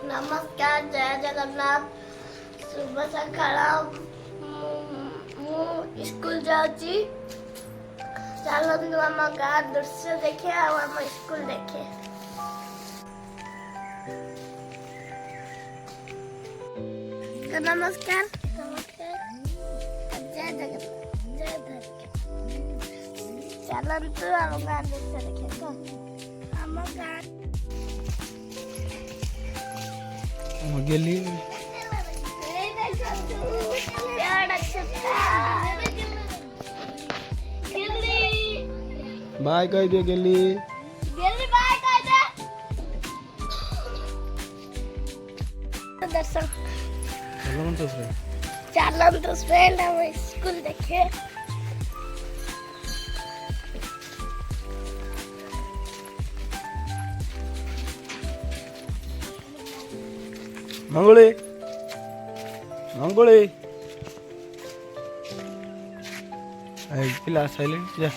नमस्कार जय जगन्नाथ शुभ सकाळ मु स्कूल जाऊची चलतु आम गाँ दृश्य देखे आम स्कूल देखे तो नमस्कार नमस्कार जय जगन्नाथ जय धन्यवाद चलतु आम गाँ दृश्य देखे तो आम गाँ गेली बाय कह दे गेली दर्शन चलो तो चलो फ्रेंड हम स्कूल देखे मंगुली मंगुली पिला साइलेंट जा